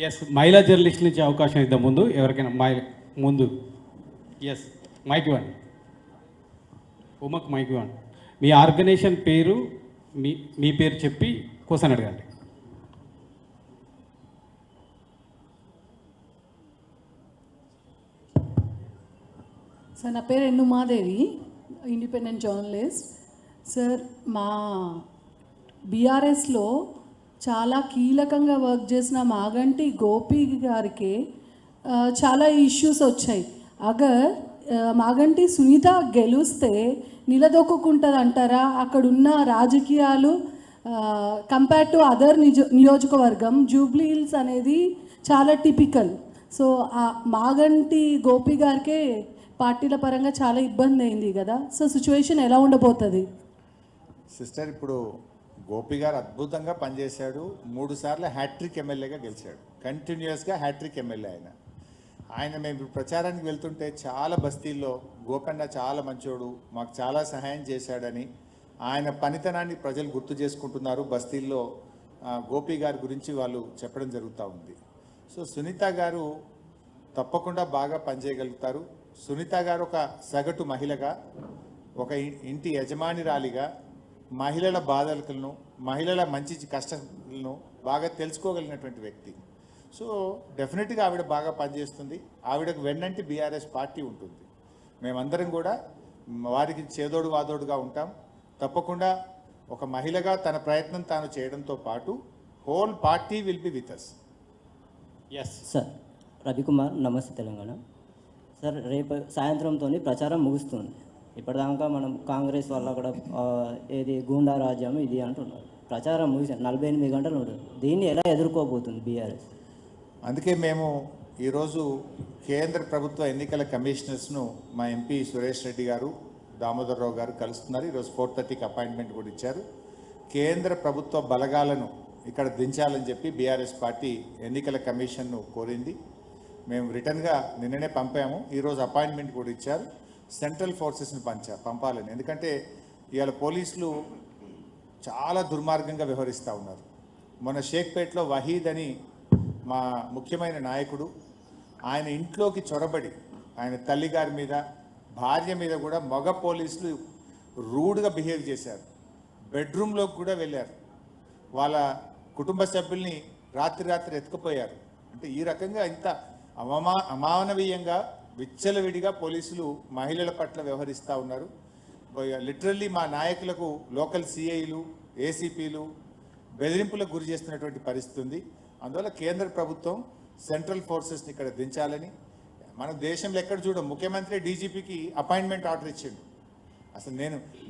Yes, మహిళా journalist నుంచి అవకాశం ఇద్దాం. ముందు ఎవరికైనా ముందు ఎస్, మైక్ ఇవ్వండి. ఉమక్ మైక్ ఇవ్వండి. మీ ఆర్గనైజేషన్ పేరు, మీ పేరు చెప్పి క్వశ్చన్ అడగండి. సార్, నా పేరు ఎన్నుమాదేవి, ఇండిపెండెంట్ జర్నలిస్ట్. సార్, మా బీఆర్ఎస్లో చాలా కీలకంగా వర్క్ చేసిన మాగంటి గోపి గారికి చాలా ఇష్యూస్ వచ్చాయి. అగర్ మాగంటి సునీత గెలిస్తే నిలదొక్కుంటుంది అంటారా? అక్కడున్న రాజకీయాలు కంపేర్ టు అదర్ నియోజకవర్గం జూబ్లీ హిల్స్ అనేది చాలా టిపికల్. సో మాగంటి గోపి గారికే పార్టీల పరంగా చాలా ఇబ్బంది అయింది కదా. సో సిచ్యువేషన్ ఎలా ఉండబోతుంది? సిస్టర్, ఇప్పుడు గోపి గారు అద్భుతంగా పనిచేశాడు. 3 సార్లు హ్యాట్రిక్ ఎమ్మెల్యేగా గెలిచాడు. కంటిన్యూస్గా హ్యాట్రిక్ ఎమ్మెల్యే ఆయన మేము ఇప్పుడు ప్రచారానికి వెళ్తుంటే చాలా బస్తీల్లో గోపన్న చాలా మంచోడు, మాకు చాలా సహాయం చేశాడని ఆయన పనితనాన్ని ప్రజలు గుర్తు చేసుకుంటున్నారు. బస్తీల్లో గోపి గారి గురించి వాళ్ళు చెప్పడం జరుగుతూ ఉంది. సో సునీత గారు తప్పకుండా బాగా పనిచేయగలుగుతారు. సునీత గారు ఒక సగటు మహిళగా, ఒక ఇంటి యజమానిరాలిగా మహిళల బాధలను, మహిళల మంచి కష్టాలను బాగా తెలుసుకోగలిగినటువంటి వ్యక్తి. సో డెఫినెట్గా ఆవిడ బాగా పనిచేస్తుంది. ఆవిడకు వెన్నంటి బీఆర్ఎస్ పార్టీ ఉంటుంది. మేమందరం కూడా వారికి చేదోడు వాదోడుగా ఉంటాం. తప్పకుండా ఒక మహిళగా తన ప్రయత్నం తాను చేయడంతో పాటు whole party will be with us. Yes sir, Ravikumar, నమస్తే తెలంగాణ. సార్, రేపు సాయంత్రంతో ప్రచారం ముగుస్తుంది. ఇప్పటిదాకా మనం కాంగ్రెస్ వల్ల కూడా ఏది గూండా రాజ్యం ఇది అంటున్నారు. ప్రచారం ముగిసి 48 గంటలు ఉంటుంది. దీన్ని ఎలా ఎదుర్కోబోతుంది బీఆర్ఎస్? అందుకే మేము ఈరోజు కేంద్ర ప్రభుత్వ ఎన్నికల కమిషనర్స్ను మా ఎంపీ సురేష్ రెడ్డి గారు, దామోదర్ రావు గారు కలుస్తున్నారు. ఈరోజు 4:30కి అపాయింట్మెంట్ కూడా ఇచ్చారు. కేంద్ర ప్రభుత్వ బలగాలను ఇక్కడ దించాలని చెప్పి బీఆర్ఎస్ పార్టీ ఎన్నికల కమిషన్ను కోరింది. మేము రిటర్న్గా నిన్ననే పంపాము. ఈరోజు అపాయింట్మెంట్ కూడా ఇచ్చారు. సెంట్రల్ ఫోర్సెస్ని పంపాలని. ఎందుకంటే ఇవాళ పోలీసులు చాలా దుర్మార్గంగా వ్యవహరిస్తూ ఉన్నారు. మొన్న షేక్పేట్లో వహీద్ అని మా ముఖ్యమైన నాయకుడు, ఆయన ఇంట్లోకి చొరబడి ఆయన తల్లిగారి మీద, భార్య మీద కూడా మగ పోలీసులు రూడ్గా బిహేవ్ చేశారు. బెడ్రూమ్లోకి కూడా వెళ్ళారు. వాళ్ళ కుటుంబ సభ్యుల్ని రాత్రి ఎత్తుకుపోయారు. అంటే ఈ రకంగా ఇంత అమానవీయంగా విచ్చలవిడిగా పోలీసులు మహిళల పట్ల వ్యవహరిస్తూ ఉన్నారు. లిటరల్లీ మా నాయకులకు లోకల్ సిఐలు, ఏసీపీలు బెదిరింపులకు గురి చేస్తున్నటువంటి పరిస్థితి ఉంది. అందువల్ల కేంద్ర ప్రభుత్వం సెంట్రల్ ఫోర్సెస్ని ఇక్కడ దించాలని, మన దేశంలో ఎక్కడ చూడం, ముఖ్యమంత్రి డీజీపీకి అపాయింట్మెంట్ ఆర్డర్ ఇచ్చిండు. అసలు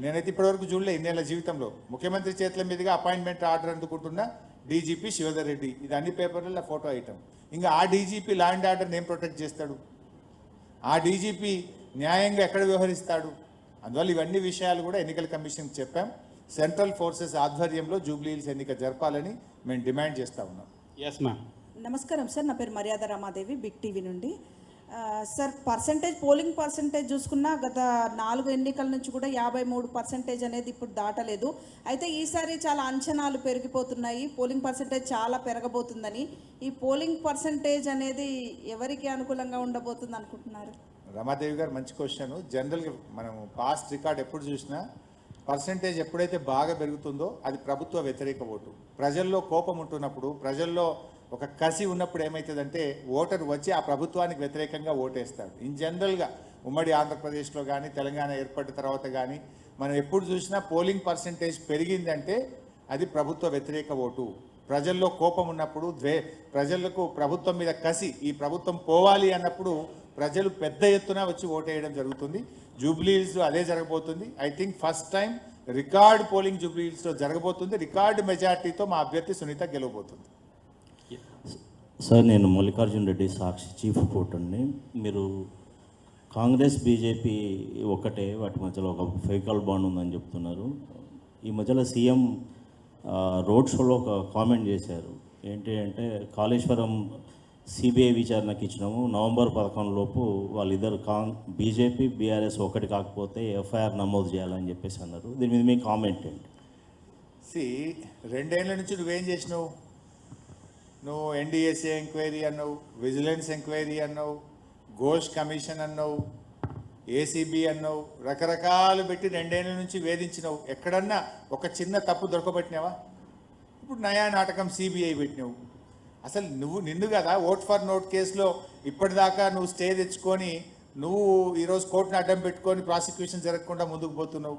నేనైతే ఇప్పటివరకు చూడలే ఇన్నేళ్ల జీవితంలో. ముఖ్యమంత్రి చేతుల మీదుగా అపాయింట్మెంట్ ఆర్డర్ అందుకుంటున్న డీజీపీ శివధర్ రెడ్డి. ఇది అన్ని పేపర్లలో ఫోటో ఐటమ్. ఇంకా ఆ డీజీపీ లా అండ్ ఆర్డర్ని ఏం ప్రొటెక్ట్ చేస్తాడు? ఆ డీజీపీ న్యాయంగా ఎక్కడ వ్యవహరిస్తాడు? అందువల్ల ఇవన్నీ విషయాలు కూడా ఎన్నికల కమిషన్కి చెప్పాం. సెంట్రల్ ఫోర్సెస్ ఆధ్వర్యంలో జూబ్లీ హిల్స్ ఎన్నిక జరపాలని మేము డిమాండ్ చేస్తూ ఉన్నాం. Yes ma'am. నమస్కారం సార్, నా పేరు మర్యాద రామాదేవి, బిగ్ టీవీ నుండి. సార్, పోలింగ్ పర్సంటేజ్ చూసుకున్నా గత 4 ఎన్నికల నుంచి కూడా 53% అనేది ఇప్పుడు దాటలేదు. అయితే ఈసారి చాలా అంచనాలు పెరిగిపోతున్నాయి, పోలింగ్ పర్సంటేజ్ చాలా పెరగబోతుందని. ఈ పోలింగ్ పర్సంటేజ్ అనేది ఎవరికి అనుకూలంగా ఉండబోతుంది అనుకుంటున్నారు? రమాదేవి గారు, మంచి క్వశ్చన్. జనరల్గా మనం పాస్ట్ రికార్డ్ ఎప్పుడు చూసినా పర్సంటేజ్ ఎప్పుడైతే బాగా పెరుగుతుందో అది ప్రభుత్వ వ్యతిరేక ఓటు. ప్రజల్లో కోపం ఉంటున్నప్పుడు, ప్రజల్లో ఒక కసి ఉన్నప్పుడు ఏమవుతుందంటే ఓటర్ వచ్చి ఆ ప్రభుత్వానికి వ్యతిరేకంగా ఓటేస్తాడు. ఇన్ జనరల్గా ఉమ్మడి ఆంధ్రప్రదేశ్లో కానీ, తెలంగాణ ఏర్పడిన తర్వాత కానీ మనం ఎప్పుడు చూసినా పోలింగ్ పర్సంటేజ్ పెరిగిందంటే అది ప్రభుత్వ వ్యతిరేక ఓటు. ప్రజల్లో కోపం ఉన్నప్పుడు, ప్రజలకు ప్రభుత్వం మీద కసి, ఈ ప్రభుత్వం పోవాలి అన్నప్పుడు ప్రజలు పెద్ద ఎత్తున వచ్చి ఓటేయడం జరుగుతుంది. జూబ్లీ హిల్స్లో అదే జరగబోతుంది. I think first time record polling Jubilee హిల్స్లో జరగబోతుంది. రికార్డు మెజార్టీతో మా అభ్యర్థి సునీత గెలవబోతుంది. సార్, నేను మల్లికార్జున్ రెడ్డి, సాక్షి చీఫ్ రిపోర్టర్ని. మీరు కాంగ్రెస్ బీజేపీ ఒకటే, వాటి మధ్యలో ఒక ఫైకల్ బాండ్ ఉందని చెప్తున్నారు. ఈ మధ్యలో సీఎం రోడ్ షోలో ఒక కామెంట్ చేశారు. ఏంటి అంటే, కాళేశ్వరం సిబిఐ విచారణకి ఇచ్చినాము, నవంబర్ 11 లోపు వాళ్ళిద్దరు బీజేపీ బీఆర్ఎస్ ఒకటి కాకపోతే ఎఫ్ఐఆర్ నమోదు చేయాలని చెప్పేసి అన్నారు. దీని మీద మీ కామెంట్ ఏంటి? 2 ఏళ్ల నుంచి నువ్వేం చేసినావు? నువ్వు ఎన్డీఎస్ఏ ఎంక్వైరీ అన్నావు, విజిలెన్స్ ఎంక్వైరీ అన్నావు, ఘోష్ కమిషన్ అన్నావు, ఏసీబీ అన్నావు, రకరకాలు పెట్టి 2 ఏళ్ళ నుంచి వేధించినావు. ఎక్కడన్నా ఒక చిన్న తప్పు దొరకబెట్టినావా? ఇప్పుడు నయా నాటకం సిబిఐ పెట్టినావు. అసలు నిన్ను కదా ఓట్ ఫర్ నోట్ కేసులో ఇప్పటిదాకా నువ్వు స్టే తెచ్చుకొని నువ్వు ఈరోజు కోర్టును అడ్డం పెట్టుకొని ప్రాసిక్యూషన్ జరగకుండా ముందుకు పోతున్నావు.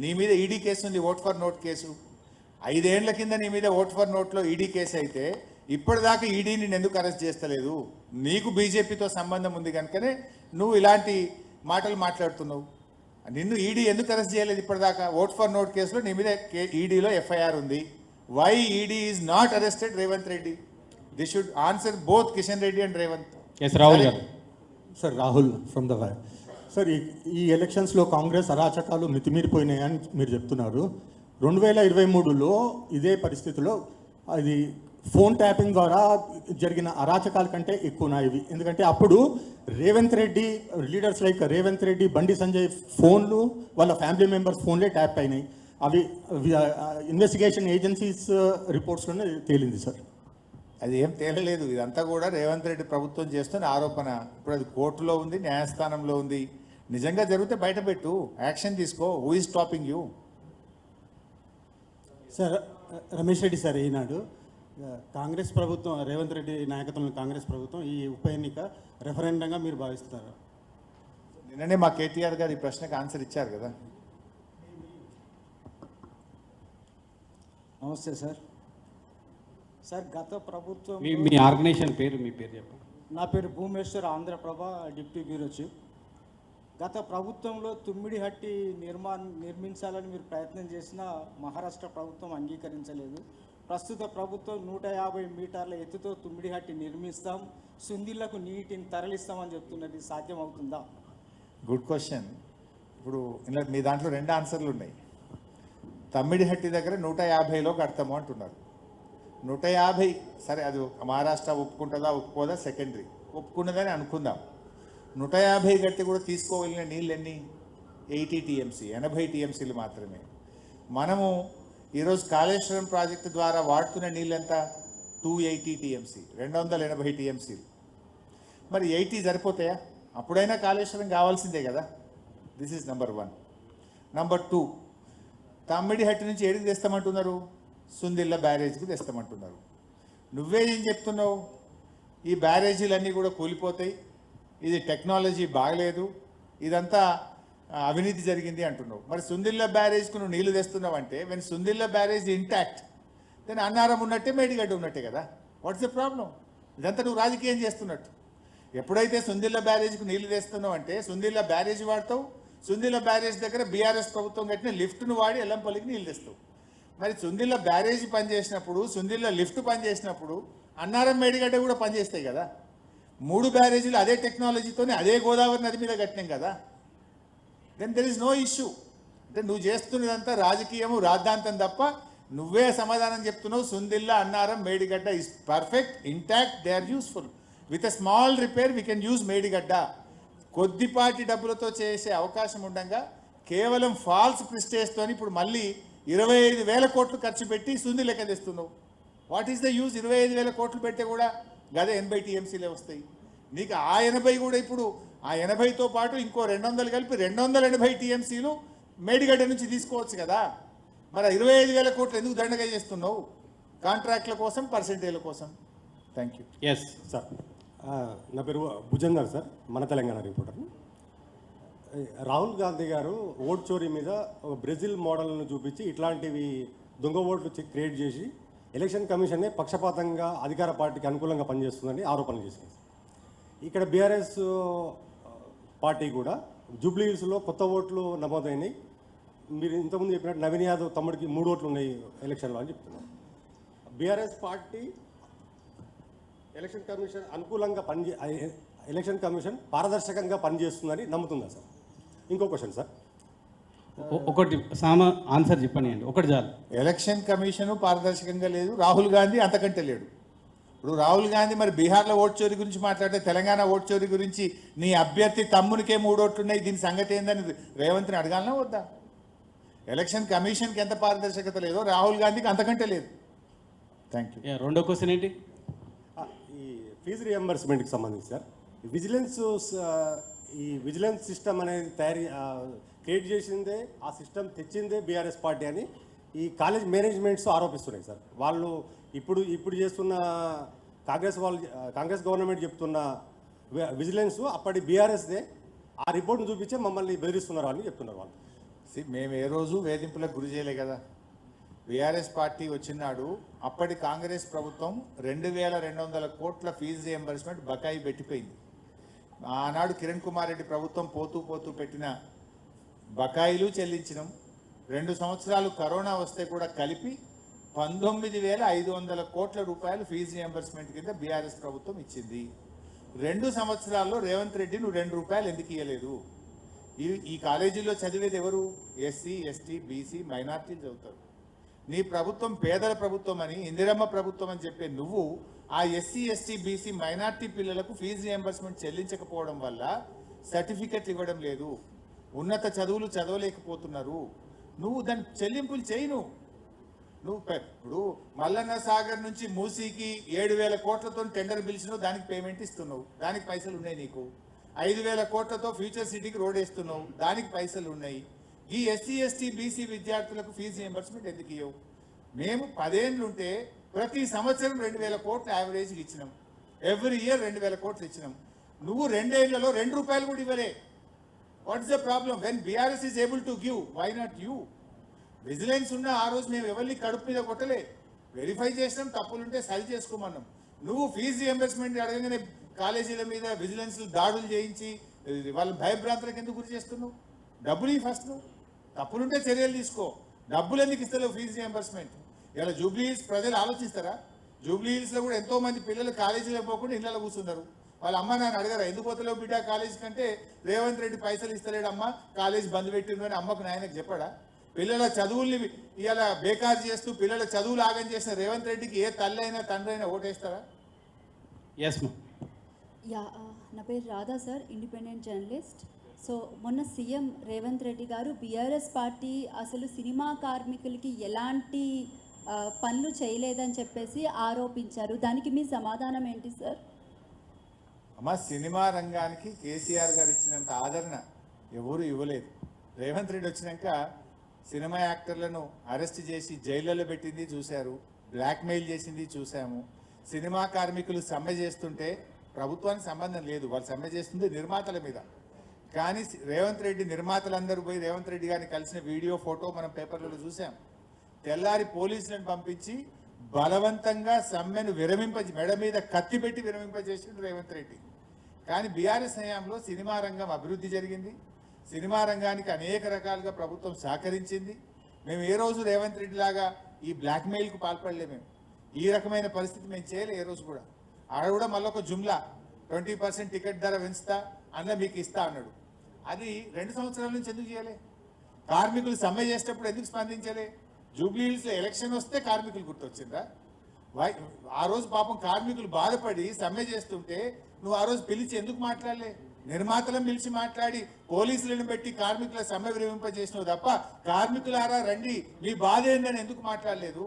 నీ మీద ఈడీ కేసు ఉంది, ఓట్ ఫర్ నోట్ కేసు. 5 ఏళ్ల కింద నీ మీద ఓట్ ఫర్ నోట్లో ఈడీ కేసు అయితే ఇప్పటిదాకా ఈడీ నిన్ను ఎందుకు అరెస్ట్ చేస్తలేదు? నీకు బీజేపీతో సంబంధం ఉంది కనుకనే నువ్వు ఇలాంటి మాటలు మాట్లాడుతున్నావు. నిన్ను ఈడీ ఎందుకు అరెస్ట్ చేయలేదు ఇప్పటిదాకా? ఓట్ ఫర్ నోట్ కేసులో నీ మీద ఈడీలో ఎఫ్ఐఆర్ ఉంది. Why ED is not arrested Revanth Reddy? This should answer both Kishan Reddy and Revanth. Yes Rahul గారు. Sir Rahul from the Y. Sir ఈ ఎలక్షన్స్లో కాంగ్రెస్ అరాచకాలు మితిమీరిపోయినాయని మీరు చెప్తున్నారు. 2023లో ఇదే పరిస్థితిలో అది ఫోన్ ట్యాపింగ్ ద్వారా జరిగిన అరాచకాల కంటే ఎక్కువ ఇవి. ఎందుకంటే అప్పుడు రేవంత్ రెడ్డి లీడర్స్ లైక్ రేవంత్ రెడ్డి, బండి సంజయ్ ఫోన్లు వాళ్ళ ఫ్యామిలీ మెంబర్స్ ఫోన్లే ట్యాప్ అయినాయి. అవి ఇన్వెస్టిగేషన్ ఏజెన్సీస్ రిపోర్ట్స్లోనే తేలింది సార్. అది ఏం తేలలేదు. ఇదంతా కూడా రేవంత్ రెడ్డి ప్రభుత్వం చేస్తున్న ఆరోపణ. ఇప్పుడు అది కోర్టులో ఉంది, న్యాయస్థానంలో ఉంది. నిజంగా జరిగితే బయటపెట్టు, యాక్షన్ తీసుకో. Who is stopping you? Sir Ramesh Reddy sir, Eenadu Congress ప్రభుత్వం, రేవంత్ రెడ్డి నాయకత్వంలో కాంగ్రెస్ ప్రభుత్వం ఈ ఉప ఎన్నిక రెఫరెండంగా మీరు భావిస్తున్నారు? నిన్ననే మా కేటీఆర్ గారు ఈ ప్రశ్నకు ఆన్సర్ ఇచ్చారు కదా. నమస్తే సార్. సార్ గత ప్రభుత్వం, మీ ఆర్గనైజేషన్ పేరు, మీ పేరు చెప్పండి. నా పేరు Bhumeshwar, Andhra Prabha deputy bureau chief. గత ప్రభుత్వంలో తుమ్మిడిహట్టి నిర్మించాలని మీరు ప్రయత్నం చేసినా మహారాష్ట్ర ప్రభుత్వం అంగీకరించలేదు. ప్రస్తుత ప్రభుత్వం 150 మీటర్ల ఎత్తుతో తుమ్మిడిహట్టి నిర్మిస్తాం, సుందిళ్లకు నీటిని తరలిస్తామని చెప్తున్నది. సాధ్యం అవుతుందా? Good question. ఇప్పుడు ఇలా మీ దాంట్లో 2 ఆన్సర్లు ఉన్నాయి. తమ్మిడిహట్టి దగ్గర 150లో కడతాము అంటున్నారు. 150 సరే, అది మహారాష్ట్ర ఒప్పుకుంటుందా ఒప్పుకోదా సెకండరీ. ఒప్పుకున్నదని అనుకుందాం. 150 గట్టి కూడా తీసుకోగలిగిన నీళ్ళు ఎన్ని? 80 టీఎంసీ, 80 టీఎంసీలు మాత్రమే. మనము ఈరోజు కాళేశ్వరం ప్రాజెక్టు ద్వారా వాడుతున్న నీళ్ళు ఎంత? 280 టీఎంసీ, 280 టీఎంసీలు. మరి 80 సరిపోతాయా? అప్పుడైనా కాళేశ్వరం కావాల్సిందే కదా. This is number 1. Number 2, Tummidihatti నుంచి ఏడికి తెస్తామంటున్నారు? సుందిళ్ళ బ్యారేజ్కి తెస్తామంటున్నారు. నువ్వే ఏం చెప్తున్నావు? ఈ బ్యారేజీలన్నీ కూడా కూలిపోతాయి, ఇది టెక్నాలజీ బాగలేదు, ఇదంతా అవినీతి జరిగింది అంటున్నావు. మరి సుందిళ్ళ బ్యారేజ్కు నువ్వు నీళ్లు తెస్తున్నావు అంటే, when Sundilla barrage intact, then Annaram ఉన్నట్టే, మేడిగడ్డ ఉన్నట్టే కదా. What's the problem? ఇదంతా నువ్వు రాజకీయం చేస్తున్నట్టు. ఎప్పుడైతే సుందిళ్ళ బ్యారేజ్కు నీళ్లు తెస్తున్నావు అంటే సుందిళ్ళ బ్యారేజ్ వాడతావు. సుందిళ్ళ బ్యారేజ్ దగ్గర బీఆర్ఎస్ ప్రభుత్వం కట్టిన లిఫ్ట్ను వాడి ఎల్లంపల్లికి నీళ్ళు తెస్తావు. మరి సుందిళ్ళ బ్యారేజ్ పనిచేసినప్పుడు, సుందిళ్ళ లిఫ్ట్ పనిచేసినప్పుడు అన్నారం మేడిగడ్డ కూడా పనిచేస్తాయి కదా. 3 బ్యారేజీలు అదే టెక్నాలజీతోనే అదే గోదావరి నది మీద కట్టినాం కదా. Then there is no issue. అంటే నువ్వు చేస్తున్నదంతా రాజకీయము, రాద్ధాంతం తప్ప నువ్వే సమాధానం చెప్తున్నావు. Sundilla, Annaram, Medigadda is perfect, intact, they are useful. With a small repair we can use Medigadda. కొద్దిపాటి డబ్బులతో చేసే అవకాశం ఉండగా కేవలం ఫాల్స్ ప్రిస్టేజ్తోని ఇప్పుడు మళ్ళీ 25,000 కోట్లు ఖర్చు పెట్టి సుంది లెక్క తెస్తున్నావు. What is the use? 25,000 కోట్లు పెడితే కూడా గదే 80 టీఎంసీలే వస్తాయి. నీకు ఆ 80 కూడా ఇప్పుడు ఆ 80తో పాటు ఇంకో 200 కలిపి 280 టీఎంసీలు మేడిగడ్డ నుంచి తీసుకోవచ్చు కదా. మరి 25,000 కోట్లు ఎందుకు దండగా చేస్తున్నావు? కాంట్రాక్ట్ల కోసం, పర్సెంటేజ్ల కోసం. Thank you. ఎస్ సార్ నా పేరు భుజంగర్ సార్, మన తెలంగాణ రిపోర్టర్. రాహుల్ గాంధీ గారు ఓట్ చోరీ మీద ఒక బ్రెజిల్ మోడల్ను చూపించి ఇట్లాంటివి దొంగ ఓట్లు క్రియేట్ చేసి ఎలక్షన్ కమిషన్నే పక్షపాతంగా అధికార పార్టీకి అనుకూలంగా పనిచేస్తుందని ఆరోపణలు చేసింది. ఇక్కడ బీఆర్ఎస్ పార్టీ కూడా జూబ్లీ హిల్స్లో కొత్త ఓట్లు నమోదైనాయి. మీరు ఇంతకుముందు చెప్పినట్టు నవీన్ యాదవ్ తమ్ముడికి 3 ఓట్లు ఉన్నాయి ఎలక్షన్లో అని చెప్తున్నారు. బీఆర్ఎస్ పార్టీ ఎలక్షన్ కమిషన్ అనుకూలంగా ఎలక్షన్ కమిషన్ పారదర్శకంగా పనిచేస్తుందని నమ్ముతుందా సార్? ఇంకో క్వశ్చన్ సార్. ఒకటి ఆన్సర్ చెప్పండి, ఒకటి చాలు. ఎలక్షన్ కమిషను పారదర్శకంగా లేదు, రాహుల్ గాంధీ అంతకంటే లేడు. ఇప్పుడు రాహుల్ గాంధీ మరి బీహార్లో ఓట్ చోరీ గురించి మాట్లాడితే తెలంగాణ ఓట్ చోరీ గురించి నీ అభ్యర్థి తమ్మునికే 3 ఓట్లున్నాయి, దీని సంగతి ఏందని రేవంత్ని అడగాలనా వద్దా? ఎలక్షన్ కమిషన్కి ఎంత పారదర్శకత లేదో రాహుల్ గాంధీకి అంతకంటే లేదు. Thank you. రెండో క్వశ్చన్ ఏంటి? ఫీజు రియంబర్స్మెంట్కి సంబంధించి సార్ విజిలెన్స్ ఈ విజిలెన్స్ సిస్టమ్ అనేది క్రియేట్ చేసిందే, ఆ సిస్టమ్ తెచ్చిందే బీఆర్ఎస్ పార్టీ అని ఈ కాలేజ్ మేనేజ్మెంట్స్ ఆరోపిస్తున్నాయి సార్. వాళ్ళు ఇప్పుడు చేస్తున్న కాంగ్రెస్ గవర్నమెంట్ చెప్తున్న విజిలెన్స్ అప్పటి బీఆర్ఎస్దే, ఆ రిపోర్ట్ను చూపించే మమ్మల్ని బెదిరిస్తున్నారు అని చెప్తున్నారు వాళ్ళు. మేము ఏ రోజు వేధింపులకు గురి చేయలే కదా. బీఆర్ఎస్ పార్టీ వచ్చినాడు అప్పటి కాంగ్రెస్ ప్రభుత్వం 2200 కోట్ల ఫీజు రియంబర్స్మెంట్ బకాయి పెట్టిపోయింది. ఆనాడు కిరణ్ కుమార్ రెడ్డి ప్రభుత్వం పోతూ పెట్టిన బకాయిలు చెల్లించినాం. 2 సంవత్సరాలు కరోనా వస్తే కూడా కలిపి 19,500 కోట్ల రూపాయలు ఫీజు రియంబర్స్మెంట్ కింద బీఆర్ఎస్ ప్రభుత్వం ఇచ్చింది. 2 సంవత్సరాల్లో రేవంత్ రెడ్డి నువ్వు 2 రూపాయలు ఎందుకు ఇవ్వలేదు? ఈ కాలేజీలో చదివేది ఎవరు? ఎస్సీ, ఎస్టీ, బీసీ, మైనార్టీలు చదువుతారు. నీ ప్రభుత్వం పేదల ప్రభుత్వం అని, ఇందిరమ్మ ప్రభుత్వం అని చెప్పే నువ్వు ఆ ఎస్సీ, ఎస్టీ, బీసీ, మైనార్టీ పిల్లలకు ఫీజు రియంబర్స్మెంట్ చెల్లించకపోవడం వల్ల సర్టిఫికెట్లు ఇవ్వడం లేదు, ఉన్నత చదువులు చదవలేకపోతున్నారు. నువ్వు దాని చెల్లింపులు చేయను. నువ్వు ఇప్పుడు మల్లన్న సాగర్ నుంచి మూసీకి 7,000 కోట్లతో టెండర్ పిలిచినావు, దానికి పేమెంట్ ఇస్తున్నావు, దానికి పైసలు ఉన్నాయి. నీకు 5,000 కోట్లతో ఫ్యూచర్ సిటీకి రోడ్ వేస్తున్నావు, దానికి పైసలు ఉన్నాయి. ఈ ఎస్సీ, ఎస్టీ, బీసీ విద్యార్థులకు ఫీజు రియంబర్స్మెంట్ ఎందుకు ఇవ్వవు? మేము 10 ఏళ్ళు ఉంటే ప్రతి సంవత్సరం 2,000 కోట్లు యావరేజ్కి ఇచ్చినాం. ఎవ్రీ ఇయర్ 2,000 కోట్లు ఇచ్చినాం. నువ్వు 2 ఏళ్లలో 2 రూపాయలు కూడా ఇవ్వలే. What is the problem? When BRS is able to give, why not you? Vigilance ఉన్న ఆ రోజు మేము ఎవరిని కడుపు మీద కొట్టలే, వెరిఫై చేసినాం, తప్పులుంటే సరి చేసుకోమన్నాం. నువ్వు ఫీజు రియంబర్స్మెంట్ అడగగానే కాలేజీల మీద విజిలెన్స్ దాడులు చేయించి వాళ్ళ భయభ్రాంతులకు ఎందుకు గురి చేస్తున్నావు? డబ్బులు ఫస్ట్, నువ్వు తప్పులుంటే చర్యలు తీసుకో. డబ్బులు ఎందుకు ఇస్తలేవు ఫీజు రియంబర్స్మెంట్? ఇలా జూబ్లీ హిల్స్ ప్రజలు ఆలోచిస్తారా? జూబ్లీ హిల్స్లో కూడా ఎంతో మంది పిల్లలు కాలేజీలో పోకుండా ఇళ్ళలో కూర్చున్నారు. వాళ్ళ అమ్మ నాన్న అడగరా ఎందుకు పోతలేవు బిడ్డ కాలేజీ కంటే? రేవంత్ రెడ్డి పైసలు ఇస్తలేడు అమ్మ, కాలేజ్ బంద్ పెట్టిండు అని అమ్మకు నాయనకు చెప్పాడా? పిల్లల చదువుల్ని ఇలా బేకారు చేస్తూ పిల్లల చదువులు ఆగం చేసిన రేవంత్ రెడ్డికి ఏ తల్లి అయినా తండ్రి అయినా ఓటేస్తారా? ఎస్ మా. యా, నా పేరు Radha sir, independent journalist. So మొన్న సీఎం రేవంత్ రెడ్డి గారు బీఆర్ఎస్ పార్టీ అసలు సినిమా కార్మికులకి ఎలాంటి పనులు చేయలేదని చెప్పేసి ఆరోపించారు. దానికి మీ సమాధానం ఏంటి సార్? అమ్మ, సినిమా రంగానికి కేసీఆర్ గారు ఇచ్చినంత ఆదరణ ఎవరు ఇవ్వలేదు. రేవంత్ రెడ్డి వచ్చినాక సినిమా యాక్టర్లను అరెస్ట్ చేసి జైళ్ళలో పెట్టింది చూశారు, బ్లాక్మెయిల్ చేసింది చూసాము. సినిమా కార్మికులు సమ్మె చేస్తుంటే ప్రభుత్వానికి సంబంధం లేదు, వాళ్ళు సమ్మె చేస్తుంది నిర్మాతల మీద. కానీ రేవంత్ రెడ్డి నిర్మాతలందరూ పోయి రేవంత్ రెడ్డి గారిని కలిసిన వీడియో ఫోటో మనం పేపర్లలో చూసాం. తెల్లారి పోలీసులను పంపించి బలవంతంగా సమ్మెను మెడ మీద కత్తి పెట్టి విరమింపజేసిండు రేవంత్ రెడ్డి. కానీ బీఆర్ఎస్ హయాంలో సినిమా రంగం అభివృద్ధి జరిగింది. సినిమా రంగానికి అనేక రకాలుగా ప్రభుత్వం సహకరించింది. మేము ఏ రోజు రేవంత్ రెడ్డి లాగా ఈ బ్లాక్మెయిల్కు పాల్పడలే. మేము ఈ రకమైన పరిస్థితి మేము చేయలే ఏ రోజు కూడా. ఆడ కూడా మళ్ళీ ఒక జుమ్లా 20% టికెట్ ధర పెంచుతా అన్న మీకు ఇస్తా అన్నాడు. అది 2 సంవత్సరాల నుంచి ఎందుకు చేయలే? కార్మికులు సమ్మె చేసేటప్పుడు ఎందుకు స్పందించలే? జూబ్లీ హిల్స్లో ఎలక్షన్ వస్తే కార్మికులు గుర్తొచ్చిందా? ఆ రోజు పాపం కార్మికులు బాధపడి సమ్మె చేస్తుంటే నువ్వు ఆ రోజు పిలిచి ఎందుకు మాట్లాడలే? నిర్మాతలను పిలిచి మాట్లాడి పోలీసులను పెట్టి కార్మికుల సమ్మె విరమింపజేసినావు తప్ప కార్మికులారా రండి మీ బాధ ఏందని ఎందుకు మాట్లాడలేదు?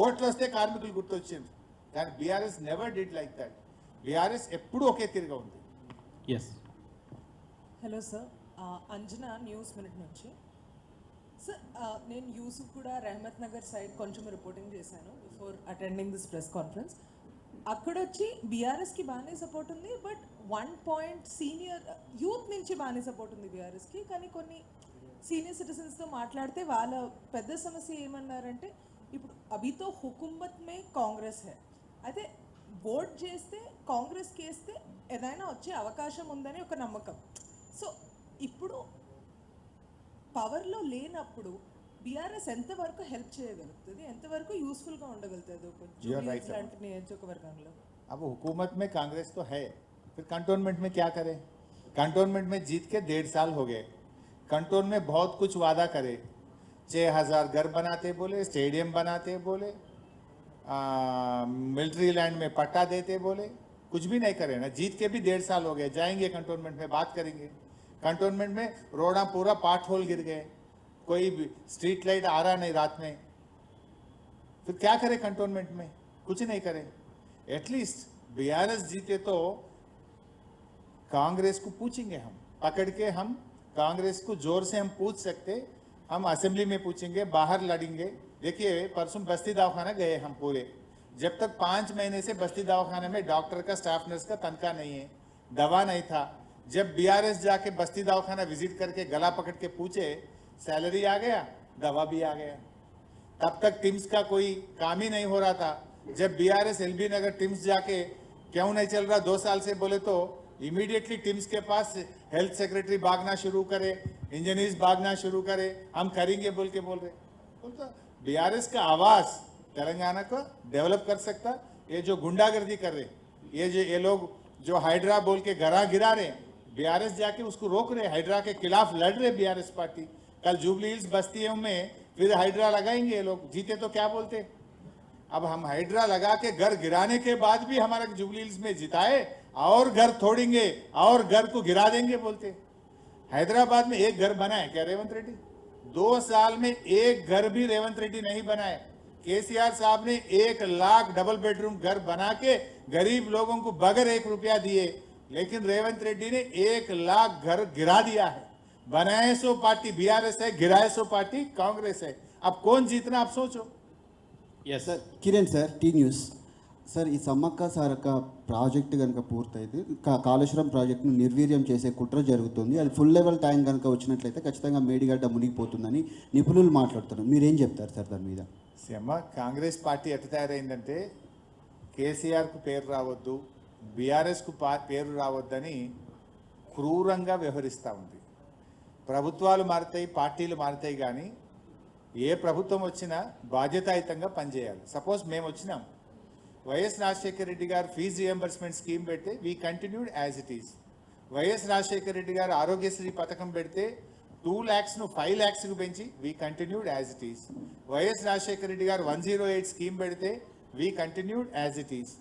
ఓట్లు వస్తే కార్మికులు గుర్తొచ్చింది. కానీ BRS never did like that. BRS ఎప్పుడు ఒకే తిరిగా ఉంది. Yes. Hello sir, Anjana news minute నుంచి. సార్, నేను యూసుఫ్ కూడా రెహమత్ నగర్ సైడ్ కొంచెం రిపోర్టింగ్ చేశాను before attending this press conference. అక్కడ వచ్చి బీఆర్ఎస్కి బాగానే సపోర్ట్ ఉంది, బట్ 1 పాయింట్ సీనియర్ యూత్ నుంచి బాగానే సపోర్ట్ ఉంది బీఆర్ఎస్కి. కానీ కొన్ని సీనియర్ సిటిజన్స్తో మాట్లాడితే వాళ్ళ పెద్ద సమస్య ఏమన్నారంటే, ఇప్పుడు అభితో హుకుమత్ మే కాంగ్రెస్ హై, అయితే ఓట్ చేస్తే కాంగ్రెస్కి వేస్తే ఏదైనా వచ్చే అవకాశం ఉందని ఒక నమ్మకం. సో ఇప్పుడు పవర్లో లేనప్పుడు బీఆర్ఎస్ ఎంతవరకు హెల్ప్ చేయగలుగుతుంది, ఎంతవరకు యూస్ఫుల్గా ఉండగలుగుతుంది ఇలాంటి నియోజకవర్గంలో? अब हुकूमत में कांग्रेस तो है, फिर कंटोनमेंट में क्या करे? कंटोनमेंट में जीत के 1.5 साल हो गए. कंटोन में बहुत कुछ वादा करे, 6,000 घर बनाते बोले, स्टेडियम बनाते बोले, मिलिट्री लैंड में पट्टा देते बोले, कुछ भी नहीं करे ना. जीत के भी 1.5 साल हो गए. जाएंगे कंटोनमेंट में, बात करेंगे. कंटोनमेंट में रोड़ा पूरा पार्ट होल गिर गए, कोई स्ट्रीट लाइट आ रहा नहीं रात में. फिर क्या करे कंटोनमेंट में? कुछ नहीं करे. एटलीस्ट बीआरएस जीते तो कांग्रेस को पूछेंगे, हम पकड़ के हम कांग्रेस को जोर से हम पूछ सकते, हम असेंबली में पूछेंगे, बाहर लड़ेंगे। देखिए परसों बस्ती दवाखाना गए हम पूरे, जब तक 5 महीने से बस्ती दवाखाने में डॉक्टर का, स्टाफ नर्स का तनख्वाह नहीं है, दवा नहीं था। जब बीआरएस जाके बस्ती दवाखाना विजिट करके गला पकड़ के पूछे, सैलरी आ गया, दवा भी आ गया। तब तक टिम्स का कोई काम ही नहीं हो रहा था। जब बीआरएस एलबी नगर टिम्स जाके क्यों नहीं चल रहा 2 साल से बोले तो इमीडिएटली टिम्स के पास हेल्थ सेक्रेटरी भागना शुरू करे, इंजीनियर्स भागना शुरू करे, हम करेंगे बोल रहे। तो बीआरएस का आवाज तेलंगाना को डेवलप कर सकता। ये जो गुंडागर्दी कर रहे, ये लोग जो हाइड्रा बोल के घरा गिरा रहे, बीआरएस जाके उसको रोक रहे, हाइड्रा के खिलाफ लड़ रहे बीआरएस पार्टी। कल जुबली हिल्स बस्तियों में फिर हाइड्रा लगाएंगे ये लोग, जीते तो क्या बोलते। अब हम हाइड्रा लगा के घर गिराने के बाद भी हमारा जुबली हिल्स में जिताए और घर तोड़ेंगे और घर को गिरा देंगे बोलते। हैदराबाद में एक घर बनाए क्या रेवंत रेड्डी? 2 साल में एक घर भी रेवंत रेड्डी नहीं बनाए। केसीआर साहब ने 1 लाख डबल बेडरूम घर बना के गरीब लोगों को बगैर 1 रुपया दिए, लेकिन रेवंत रेड्डी ने 1 लाख घर गिरा दिया है। बनाए सो पार्टी बीआरएस है, गिराए सो पार्टी कांग्रेस है। अब कौन जीतना आप सोचो। Yes sir Kiran sir T news sir ఈ సమ్మక్క సారక్క ప్రాజెక్ట్ కనుక పూర్తయితే కాళేశ్వరం ప్రాజెక్టును నిర్వీర్యం చేసే కుట్ర జరుగుతుంది. అది ఫుల్ లెవెల్ ట్యాంక్ కనుక వచ్చినట్లయితే ఖచ్చితంగా మేడిగడ్డ మునిగిపోతుందని నిపుణులు మాట్లాడుతున్నారు. మీరేం చెప్తారు సార్ దాని మీద? అమ్మ కాంగ్రెస్ పార్టీ ఎట్లా తయారైందంటే కేసీఆర్కు పేరు రావద్దు, బీఆర్ఎస్కు పేరు రావద్దని క్రూరంగా వ్యవహరిస్తూ ఉంది. ప్రభుత్వాలు మారుతాయి, పార్టీలు మారుతాయి, కానీ ఏ ప్రభుత్వం వచ్చినా బాధ్యతాయుతంగా పనిచేయాలి. సపోజ్ మేము వచ్చినాం, వైఎస్ రాజశేఖర రెడ్డి గారు ఫీజు రియంబర్స్మెంట్ స్కీమ్ పెడితే we continued as it is. YS Rajasekhara Reddy గారు ఆరోగ్యశ్రీ పథకం పెడితే 2 lakhsను 5 lakhsకు పెంచి we continued as it is. YS Rajasekhara Reddy గారు 108 స్కీమ్ పెడితే we continued as it is.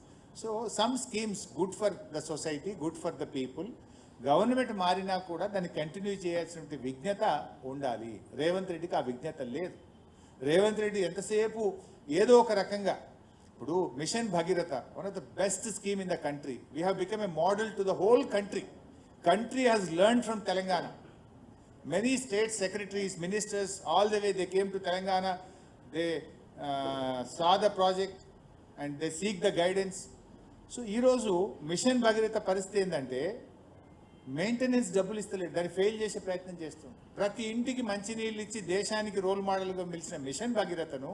So some schemes good for the society, good for the people. Government మారినా కూడా దాన్ని కంటిన్యూ చేయాల్సిన విజ్ఞత ఉండాలి. రేవంత్ రెడ్డికి ఆ విజ్ఞత లేదు. రేవంత్ రెడ్డి ఎంతసేపు ఏదో ఒక రకంగా, ఇప్పుడు mission Bhagiratha one of the best scheme in the country. We have become a model to the whole country. Country has learn from Telangana. Many state secretaries, ministers, all the way they came to Telangana. They saw the project and they seek the guidance. So ఈరోజు mission Bhagiratha పరిస్థితి ఏంటంటే maintenance డబ్బులు ఇస్తలేదు, దాన్ని fail చేసే ప్రయత్నం చేస్తుంది. ప్రతి ఇంటికి మంచినీళ్ళు ఇచ్చి దేశానికి రోల్ మోడల్గా నిలిచిన మిషన్ భగీరథను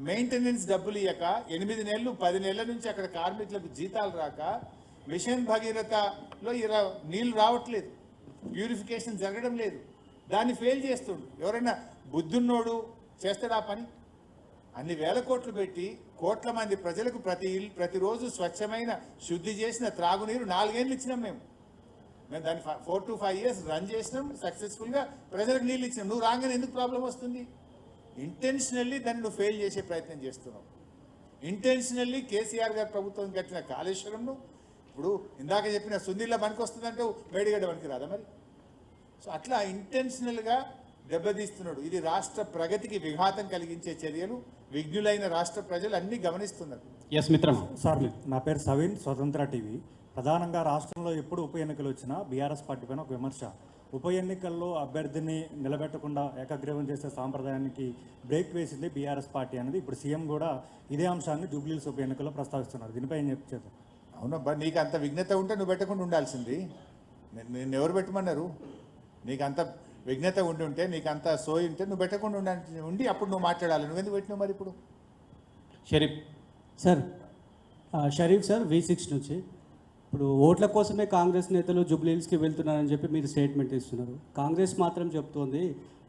మెయింటెనెన్స్ డబ్బులు ఇవ్వక 8 నెలలు 10 నెలల నుంచి అక్కడ కార్మికులకు జీతాలు రాక మిషన్ భగీరథలో నీళ్లు రావట్లేదు, ప్యూరిఫికేషన్ జరగడం లేదు, దాన్ని ఫెయిల్ చేస్తుండు. ఎవరైనా బుద్ధున్నోడు చేస్తాడా పని? అన్ని వేల కోట్లు పెట్టి కోట్ల మంది ప్రజలకు ప్రతిరోజు స్వచ్ఛమైన శుద్ధి చేసిన త్రాగునీరు 4 ఏళ్ళు ఇచ్చినాం మేము దాన్ని 4 to 5 years రన్ చేసినాం సక్సెస్ఫుల్గా, ప్రజలకు నీళ్ళు ఇచ్చినాం. నువ్వు రాగానే ఎందుకు ప్రాబ్లం వస్తుంది? ఇంటెన్షనల్లీ దాన్ని నువ్వు ఫెయిల్ చేసే ప్రయత్నం చేస్తున్నావు. ఇంటెన్షనల్లీ కేసీఆర్ గారు ప్రభుత్వం కట్టిన కాళేశ్వరంను ఇప్పుడు ఇందాక చెప్పిన సుందీర్లో పనికి వస్తుందంటే మేడిగడ్డ పనికి రాదా మరి? సో అట్లా ఇంటెన్షనల్గా దెబ్బతీస్తున్నాడు. ఇది రాష్ట్ర ప్రగతికి విఘాతం కలిగించే చర్యలు విఘ్నులైన రాష్ట్ర ప్రజలు అన్నీ గమనిస్తున్నారు. ఎస్ మిత్రమా. సార్ నా పేరు సవీన్, స్వతంత్ర టీవీ. ప్రధానంగా రాష్ట్రంలో ఎప్పుడు ఉప ఎన్నికలు వచ్చినా బీఆర్ఎస్ పార్టీ పైన ఒక విమర్శ. ఉప ఎన్నికల్లో అభ్యర్థిని నిలబెట్టకుండా ఏకగ్రీవం చేసే సాంప్రదాయానికి బ్రేక్ వేసింది బీఆర్ఎస్ పార్టీ అనేది ఇప్పుడు సీఎం కూడా ఇదే అంశాన్ని జూబ్లీహిల్స్ ఉప ఎన్నికల్లో ప్రస్తావిస్తున్నారు. దీనిపై ఏం చెప్తారు? అవునబ్బా, నీకు అంత విఘ్నత ఉంటే నువ్వు పెట్టకుండా ఉండాల్సింది. నిన్ను ఎవరు పెట్టమన్నారు? నీకు అంత విఘ్నత ఉంటే, నీకు అంత సోయి ఉంటే నువ్వు పెట్టకుండా ఉండి అప్పుడు నువ్వు మాట్లాడాలి. నువ్వెందుకు పెట్టినావు మరి? ఇప్పుడు Sharif sir, Sharif sir V6 నుంచి ఇప్పుడు ఓట్ల కోసమే కాంగ్రెస్ నేతలు జూబ్లీహిల్స్కి వెళ్తున్నారని చెప్పి మీరు స్టేట్మెంట్ ఇస్తున్నారు. కాంగ్రెస్ మాత్రం చెప్తోంది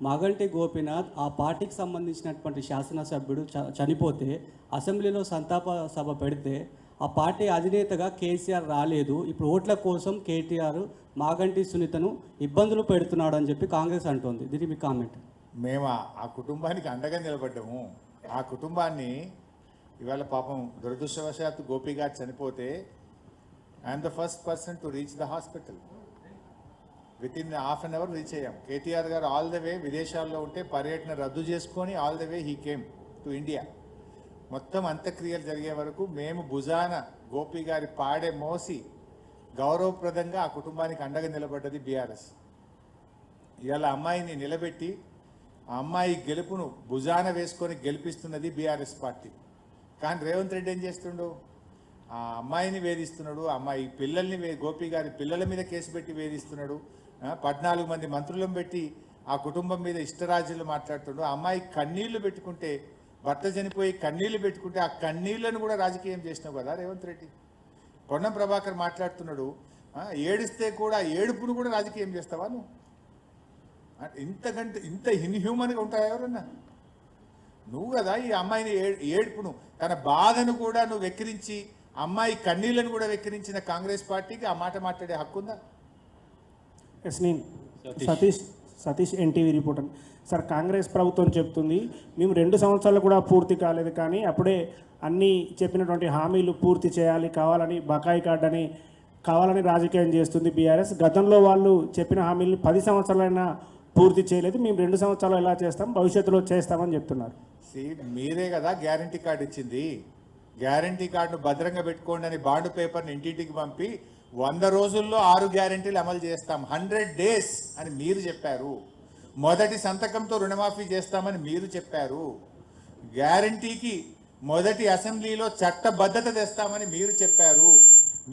మాగంటి గోపీనాథ్ ఆ పార్టీకి సంబంధించినటువంటి శాసనసభ్యుడు చనిపోతే అసెంబ్లీలో సంతాప సభ పెడితే ఆ పార్టీ అధినేతగా కేసీఆర్ రాలేదు, ఇప్పుడు ఓట్ల కోసం కేటీఆర్ మాగంటి సునీతను ఇబ్బందులు పెడుతున్నాడు అని చెప్పి కాంగ్రెస్ అంటోంది. దీనికి మీ కామెంట్? మేము ఆ కుటుంబానికి అండగా నిలబడ్డాము. ఆ కుటుంబాన్ని ఇవాళ పాపం దురదృష్టవశాత్తు గోపి గారు చనిపోతే I'm the first person to reach the hospital. Within half an hour reach అయ్యాం. కేటీఆర్ గారు ఆల్ ద వే విదేశాల్లో ఉంటే పర్యటన రద్దు చేసుకొని all the way he came to India. మొత్తం అంత్యక్రియలు జరిగే వరకు మేము భుజాన గోపి గారి పాడే మోసి గౌరవప్రదంగా ఆ కుటుంబానికి అండగా నిలబడ్డది బీఆర్ఎస్. ఇవాళ అమ్మాయిని నిలబెట్టి ఆ అమ్మాయి గెలుపును భుజాన వేసుకొని గెలిపిస్తున్నది బీఆర్ఎస్ పార్టీ. కానీ రేవంత్ రెడ్డి ఏం చేస్తుండు? ఆ అమ్మాయిని వేధిస్తున్నాడు, ఆ అమ్మాయి పిల్లల్ని గోపి గారి పిల్లల మీద కేసు పెట్టి వేధిస్తున్నాడు, 14 మంది మంత్రులను పెట్టి ఆ కుటుంబం మీద ఇష్టరాజ్యాలు మాట్లాడుతున్నాడు. ఆ అమ్మాయి కన్నీళ్లు పెట్టుకుంటే, భర్త చనిపోయి కన్నీళ్లు పెట్టుకుంటే ఆ కన్నీళ్లను కూడా రాజకీయం చేసినావు కదా రేవంత్ రెడ్డి. పొన్నం ప్రభాకర్ మాట్లాడుతున్నాడు, ఏడిస్తే కూడా ఏడుపును కూడా రాజకీయం చేస్తావా నువ్వు? ఇంత ఇన్హ్యూమన్గా ఉంటాయా ఎవరన్నా? నువ్వు కదా ఈ అమ్మాయిని ఏడుపును, తన బాధను కూడా నువ్వు వెక్కిరించి, అమ్మాయి కన్నీళ్లను కూడా వెక్కిరించిన కాంగ్రెస్ పార్టీకి ఆ మాట మాట్లాడే హక్కు ఉందా? Satish NTV reporter. Sir, Congress ప్రభుత్వం చెప్తుంది మేము 2 సంవత్సరాలు కూడా పూర్తి కాలేదు, కానీ అప్పుడే అన్నీ చెప్పినటువంటి హామీలు పూర్తి చేయాలి కావాలని, బకాయి కార్డని కావాలని రాజకీయం చేస్తుంది బీఆర్ఎస్. గతంలో వాళ్ళు చెప్పిన హామీలు 10 సంవత్సరాలైనా పూర్తి చేయలేదు, మేము 2 సంవత్సరాలు ఎలా చేస్తాం, భవిష్యత్తులో చేస్తామని చెప్తున్నారు. మీరే కదా గ్యారంటీ కార్డు ఇచ్చింది. గ్యారంటీ కార్డును భద్రంగా పెట్టుకోండి అని బాండ్ పేపర్ని ఇంటింటికి పంపి 100 రోజుల్లో 6 గ్యారంటీలు అమలు చేస్తాం, 100 days అని మీరు చెప్పారు. మొదటి సంతకంతో రుణమాఫీ చేస్తామని మీరు చెప్పారు. గ్యారంటీకి మొదటి అసెంబ్లీలో చట్టబద్ధత తెస్తామని మీరు చెప్పారు.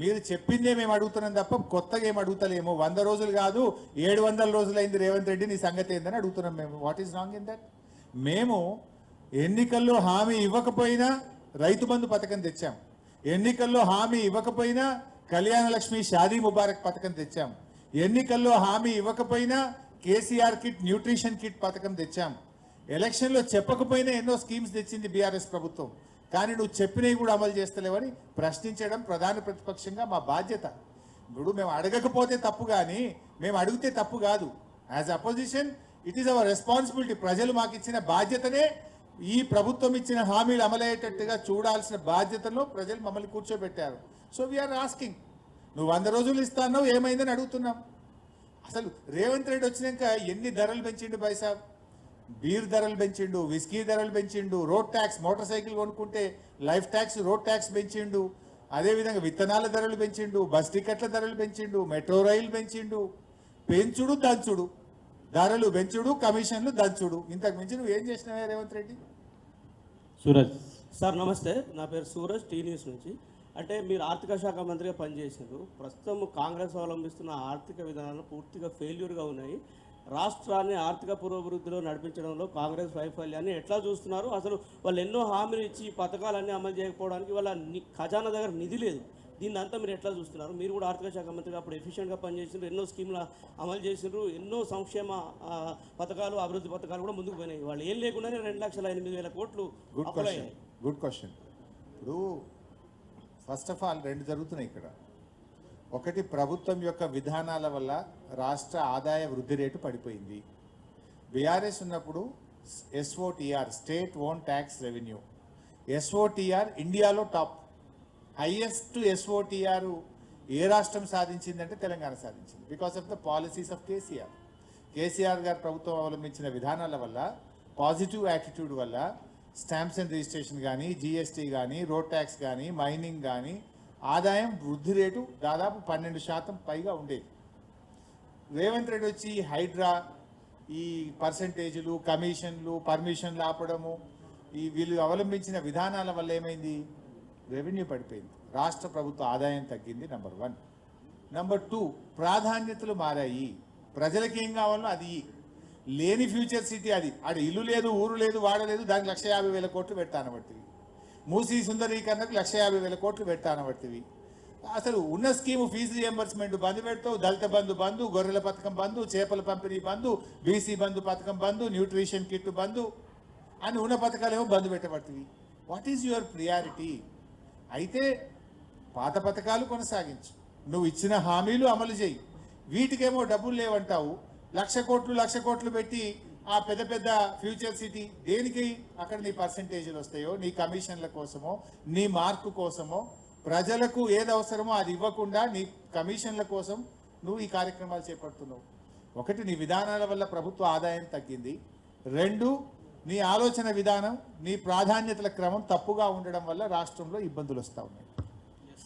మీరు చెప్పిందే మేము అడుగుతున్నాం తప్ప కొత్తగా ఏం అడుగుతలేము. 100 రోజులు కాదు 700 రోజులైంది రేవంత్ రెడ్డి, నీ సంగతి ఏందని అడుగుతున్నాం మేము. What is wrong in that? మేము ఎన్నికల్లో హామీ ఇవ్వకపోయినా రైతు బంధు పథకం తెచ్చాం, ఎన్నికల్లో హామీ ఇవ్వకపోయినా కళ్యాణ లక్ష్మి షాదీ ముబారక్ పథకం తెచ్చాం, ఎన్నికల్లో హామీ ఇవ్వకపోయినా కేసీఆర్ కిట్, న్యూట్రిషన్ కిట్ పథకం తెచ్చాం. ఎలక్షన్లో చెప్పకపోయినా ఎన్నో స్కీమ్స్ తెచ్చింది బీఆర్ఎస్ ప్రభుత్వం. కానీ నువ్వు చెప్పినవి కూడా అమలు చేస్తలేవని ప్రశ్నించడం ప్రధాన ప్రతిపక్షంగా మా బాధ్యత. ఇప్పుడు మేము అడగకపోతే తప్పు, కానీ మేము అడిగితే తప్పు కాదు. As opposition it is our responsibility. ప్రజలు మాకు ఇచ్చిన బాధ్యతనే, ఈ ప్రభుత్వం ఇచ్చిన హామీలు అమలయ్యేటట్టుగా చూడాల్సిన బాధ్యతలో ప్రజలు మమ్మల్ని కూర్చోబెట్టారు. సో వీఆర్ ఆస్కింగ్, నువ్వు 100 రోజులు ఇస్తానో ఏమైందని అడుగుతున్నాం. అసలు రేవంత్ రెడ్డి వచ్చినాక ఎన్ని ధరలు పెంచిండు బైసాబ్? బీర్ ధరలు పెంచిండు, విస్కీ ధరలు పెంచిండు, రోడ్ ట్యాక్స్, మోటార్ సైకిల్ కొనుక్కుంటే లైఫ్ ట్యాక్స్, రోడ్ ట్యాక్స్ పెంచిండు, అదేవిధంగా విత్తనాల ధరలు పెంచిండు, బస్ టికెట్ల ధరలు పెంచిండు, మెట్రో రైలు పెంచిండు. పెంచుడు దంచుడు, ధరలు పెంచుడు, కమిషన్లు దంచుడు. ఇంతకు మించి నువ్వు ఏం చేసినావే రేవంత్ రెడ్డి? సూరజ్ సార్ నమస్తే, నా పేరు సూరజ్, టీ న్యూస్ నుంచి. అంటే మీరు ఆర్థిక శాఖ మంత్రిగా పనిచేసారు. ప్రస్తుతం కాంగ్రెస్ అవలంబిస్తున్న ఆర్థిక విధానాలు పూర్తిగా ఫెయిల్యూర్గా ఉన్నాయి. రాష్ట్రాన్ని ఆర్థిక పురోభివృద్ధిలో నడిపించడంలో కాంగ్రెస్ వైఫల్యాన్ని ఎట్లా చూస్తున్నారు? అసలు వాళ్ళు ఎన్నో హామీలు ఇచ్చి పథకాలన్నీ అమలు చేయకపోవడానికి వాళ్ళ ఖజానా దగ్గర నిధి లేదు. దీన్ని అంతా మీరు ఎట్లా చూస్తున్నారు? మీరు కూడా ఆర్థిక శాఖ మంత్రిగా అప్పుడు ఎఫిషియెంట్గా పనిచేసినారు, ఎన్నో స్కీమ్లు అమలు చేసినారు, ఎన్నో సంక్షేమ పథకాలు, అభివృద్ధి పథకాలు కూడా ముందుకు పోయినాయి. వాళ్ళు ఏం లేకుండానే 2,08,000 కోట్లు. Good question. ఇప్పుడు ఫస్ట్ ఆఫ్ ఆల్ 2 జరుగుతున్నాయి ఇక్కడ. ఒకటి, ప్రభుత్వం యొక్క విధానాల వల్ల రాష్ట్ర ఆదాయ వృద్ధి రేటు పడిపోయింది. బీఆర్ఎస్ ఉన్నప్పుడు ఎస్ఓటీఆర్, స్టేట్ ఓన్ ట్యాక్స్ రెవెన్యూ, ఎస్ఓటీఆర్ ఇండియాలో టాప్. హైయెస్ట్ ఎస్ఓటీఆర్ ఏ రాష్ట్రం సాధించిందంటే తెలంగాణ సాధించింది. Because of the policies of KCR. KCR గారు ప్రభుత్వం అవలంబించిన విధానాల వల్ల, పాజిటివ్ యాటిట్యూడ్ వల్ల స్టాంప్స్ అండ్ రిజిస్ట్రేషన్ కానీ, జిఎస్టీ కానీ, రోడ్ ట్యాక్స్ కానీ, మైనింగ్ కానీ ఆదాయం వృద్ధి రేటు దాదాపు 12% పైగా ఉండేది. రేవంత్ రెడ్డి వచ్చి హైడ్రా, ఈ పర్సంటేజీలు, కమిషన్లు, పర్మిషన్లు ఆపడము, ఈ వీళ్ళు అవలంబించిన విధానాల వల్ల ఏమైంది? రెవెన్యూ పడిపోయింది, రాష్ట్ర ప్రభుత్వ ఆదాయం తగ్గింది. నెంబర్ 1. నెంబర్ 2, ప్రాధాన్యతలు మారాయి. ప్రజలకి ఏం కావాలో అది లేని ఫ్యూచర్ సిటీ అది. ఆడ ఇల్లు లేదు, ఊరు లేదు, వాడలేదు, దానికి 1,50,000 కోట్లు పెడతానబట్టివి. మూసీ సుందరీకరణకు 1,50,000 కోట్లు పెడతానబట్టివి. అసలు ఉన్న స్కీము ఫీజు రియంబర్స్మెంట్ బంద్ పెడతావు, దళిత బంధు బంధు, గొర్రెల పథకం బంధు, చేపల పంపిణీ బంధు, బీసీ బంధు పథకం బంధు, న్యూట్రిషన్ కిట్ బంధు అని ఉన్న పథకాలేమో బంధు పెట్టబట్టివి. What is your priority? అయితే పాత పథకాలు కొనసాగించు, నువ్వు ఇచ్చిన హామీలు అమలు చేయి. వీటికేమో డబ్బులు లేవంటావు. 1,00,00,000 కోట్లు పెట్టి ఆ పెద్ద పెద్ద ఫ్యూచర్ సిటీ దేనికి? అక్కడ నీ పర్సంటేజీలు వస్తాయో, నీ కమిషన్ల కోసమో, నీ మార్కు కోసమో, ప్రజలకు ఏది అవసరమో అది ఇవ్వకుండా నీ కమిషన్ల కోసం నువ్వు ఈ కార్యక్రమాలు చేపడుతున్నావు. ఒకటి, నీ విధానాల వల్ల ప్రభుత్వ ఆదాయం తగ్గింది. 2, నీ ఆలోచన విధానం, నీ ప్రాధాన్యతల క్రమం తప్పుగా ఉండడం వల్ల రాష్ట్రంలో ఇబ్బందులు వస్తూ ఉన్నాయి.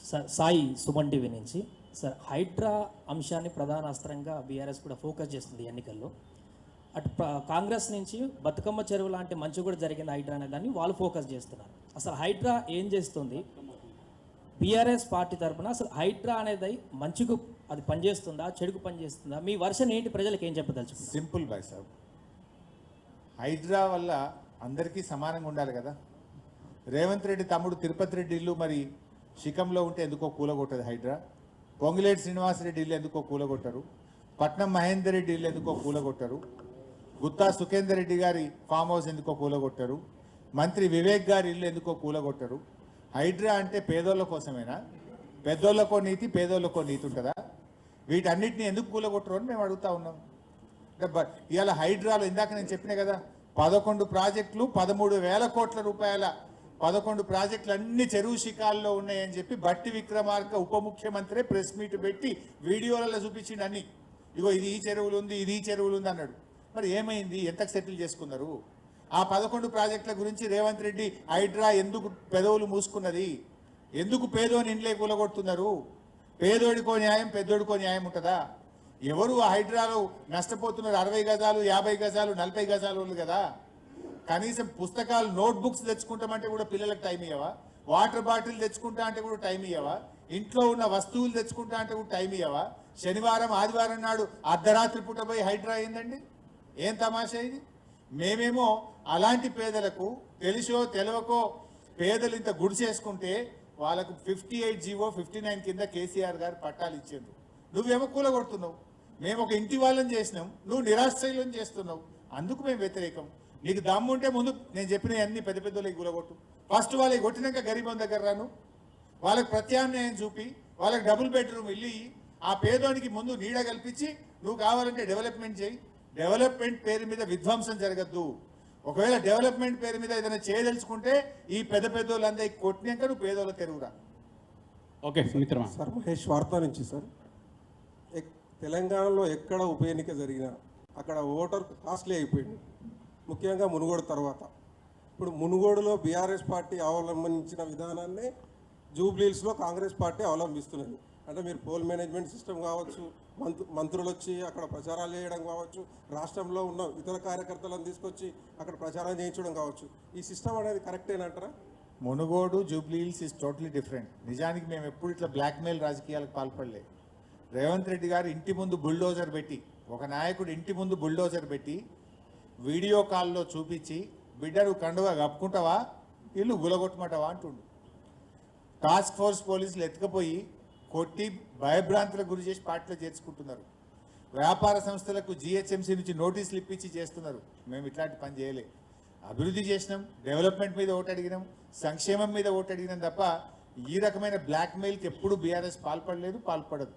సార్ సాయి సుమన్ టీవీ నుంచి. సార్ హైడ్రా అంశాన్ని ప్రధాన అస్త్రంగా బీఆర్ఎస్ కూడా ఫోకస్ చేస్తుంది ఎన్నికల్లో. అటు కాంగ్రెస్ నుంచి బతుకమ్మ చెరువు లాంటి మంచి కూడా జరిగింది హైడ్రా అనే దాన్ని వాళ్ళు ఫోకస్ చేస్తున్నారు. అసలు హైడ్రా ఏం చేస్తుంది బీఆర్ఎస్ పార్టీ తరఫున? అసలు హైడ్రా అనేది మంచికు అది పనిచేస్తుందా, చెడుకు పనిచేస్తుందా? మీ వర్షన్ ఏంటి, ప్రజలకు ఏం చెప్పదలుచుకుంటారు? సింపుల్ బాయ్ సాబ్, హైడ్రా వల్ల అందరికీ సమానంగా ఉండాలి కదా. రేవంత్ రెడ్డి తమ్ముడు తిరుపతి రెడ్డి ఇల్లు మరి శిఖంలో ఉంటే ఎందుకో కూలగొట్టదు హైడ్రా. పొంగులేటి శ్రీనివాసరెడ్డి ఇల్లు ఎందుకో కూలగొట్టరు. పట్నం మహేందర్ రెడ్డి ఇల్లు ఎందుకో కూలగొట్టరు. గుత్తా సుఖేందర్ రెడ్డి గారి ఫామ్ హౌస్ ఎందుకో కూలగొట్టరు. మంత్రి వివేక్ గారి ఇల్లు ఎందుకో కూలగొట్టరు. హైడ్రా అంటే పేదోళ్ళ కోసమేనా? పెద్దోళ్ళకో నీతి పేదోళ్ళకో నీతి ఉంటుందా? వీటన్నిటిని ఎందుకు కూలగొట్టరు అని మేము అడుగుతా ఉన్నాం. ఇవాళ హైడ్రాలో ఇందాక నేను చెప్పినా కదా, 11 ప్రాజెక్టులు 13,000 కోట్ల రూపాయల 11 ప్రాజెక్టులు అన్ని చెరువు శిఖాల్లో ఉన్నాయని చెప్పి బట్టి విక్రమార్క ఉప ముఖ్యమంత్రి ప్రెస్ మీట్ పెట్టి వీడియోలలో చూపించిండు అన్ని. ఇగో ఇది ఈ చెరువులు ఉంది, ఇది ఈ చెరువులు ఉంది అన్నాడు. మరి ఏమైంది? ఎంతకు సెటిల్ చేసుకున్నారు? ఆ 11 ప్రాజెక్టుల గురించి రేవంత్ రెడ్డి హైడ్రా ఎందుకు పెదవులు మూసుకున్నది? ఎందుకు పేదోని ఇండ్లే కూలగొడుతున్నారు? పేదోడికో న్యాయం పెద్దోడికో న్యాయం ఉంటుందా? ఎవరు ఆ హైడ్రాలో నష్టపోతున్నారు? 60 గజాలు 50 గజాలు 40 గజాలు ఉంది కదా. కనీసం పుస్తకాలు నోట్బుక్స్ తెచ్చుకుంటామంటే కూడా పిల్లలకు టైం ఇవ్వవా? వాటర్ బాటిల్ తెచ్చుకుంటా అంటే కూడా టైం ఇవ్వవా? ఇంట్లో ఉన్న వస్తువులు తెచ్చుకుంటా అంటే కూడా టైం ఇవ్వవా? శనివారం ఆదివారం నాడు అర్ధరాత్రి పూట పోయి హైడ్రా అయిందండి. ఏం తమాషా ఇది? మేమేమో అలాంటి పేదలకు తెలిసో తెలియకో పేదలు ఇంత గుడిసేసుకుంటే వాళ్ళకు 58 జీవో 59 కింద కేసీఆర్ గారు పట్టాలు ఇచ్చారు. నువ్వేమో కూలగొడుతున్నావు. మేము ఒక ఇంటి వాళ్ళని చేసినాం, నువ్వు నిరాశ్రయులను చేస్తున్నావు. అందుకు మేము వ్యతిరేకం. నీకు దమ్ముంటే ముందు నేను చెప్పిన అన్ని పెద్ద పెద్దోళ్ళకి కూలగొట్టు. ఫస్ట్ వాళ్ళకి కొట్టినాక గరీబం దగ్గర రాను, వాళ్ళకి ప్రత్యామ్నాయం చూపి వాళ్ళకి డబుల్ బెడ్రూమ్ ఇల్లు ఆ పేదోనికి ముందు నీడ కల్పించి నువ్వు కావాలంటే డెవలప్మెంట్ చేయి. డెవలప్మెంట్ పేరు మీద విధ్వంసం జరగద్దు. ఒకవేళ డెవలప్మెంట్ పేరు మీద ఏదైనా చేయదలుచుకుంటే ఈ పెద్ద పెద్దోళ్ళందరికీ కొట్టినాక నువ్వు పేదోళ్ళ తెరువురా. ఓకే సుమిత్రమా. సార్ మహేష్ వార్తా నుంచి. సార్ తెలంగాణలో ఎక్కడ ఉప ఎన్నిక జరిగినా అక్కడ ఓటర్ కాస్ట్లీ అయిపోయింది, ముఖ్యంగా మునుగోడు తర్వాత. ఇప్పుడు మునుగోడులో బీఆర్ఎస్ పార్టీ అవలంబించిన విధానాన్ని జూబ్లీహిల్స్లో కాంగ్రెస్ పార్టీ అవలంబిస్తున్నది. అంటే మీరు పోల్ మేనేజ్మెంట్ సిస్టమ్ కావచ్చు, మంత్రులు వచ్చి అక్కడ ప్రచారాలు చేయడం కావచ్చు, రాష్ట్రంలో ఉన్న ఇతర కార్యకర్తలను తీసుకొచ్చి అక్కడ ప్రచారం చేయించడం కావచ్చు. ఈ సిస్టమ్ అనేది కరెక్టేనంటారా? Munugode Jubilee Hills is totally different. నిజానికి మేము ఎప్పుడు ఇట్లా బ్లాక్మెయిల్ రాజకీయాలకు పాల్పడలేదు. రేవంత్ రెడ్డి గారు ఇంటి ముందు బుల్డోజర్ పెట్టి, ఒక నాయకుడు ఇంటి ముందు బుల్డోజర్ పెట్టి వీడియో కాల్లో చూపించి బిడ్డ నువ్వు కండువా కప్పుకుంటావా, ఇల్లు గులగొట్టమంటావా అంటుండు. టాస్క్ ఫోర్స్ పోలీసులు ఎత్తుకపోయి కొట్టి భయభ్రాంతులకు గురి చేసి పార్టీలో చేర్చుకుంటున్నారు. వ్యాపార సంస్థలకు జిహెచ్ఎంసీ నుంచి నోటీసులు ఇప్పించి చేస్తున్నారు. మేము ఇట్లాంటి పని చేయలే. అభివృద్ధి చేసినాం, డెవలప్మెంట్ మీద ఓటు అడిగినాం, సంక్షేమం మీద ఓటు అడిగినాం తప్ప ఈ రకమైన బ్లాక్మెయిల్కి ఎప్పుడు బీఆర్ఎస్ పాల్పడలేదు, పాల్పడదు.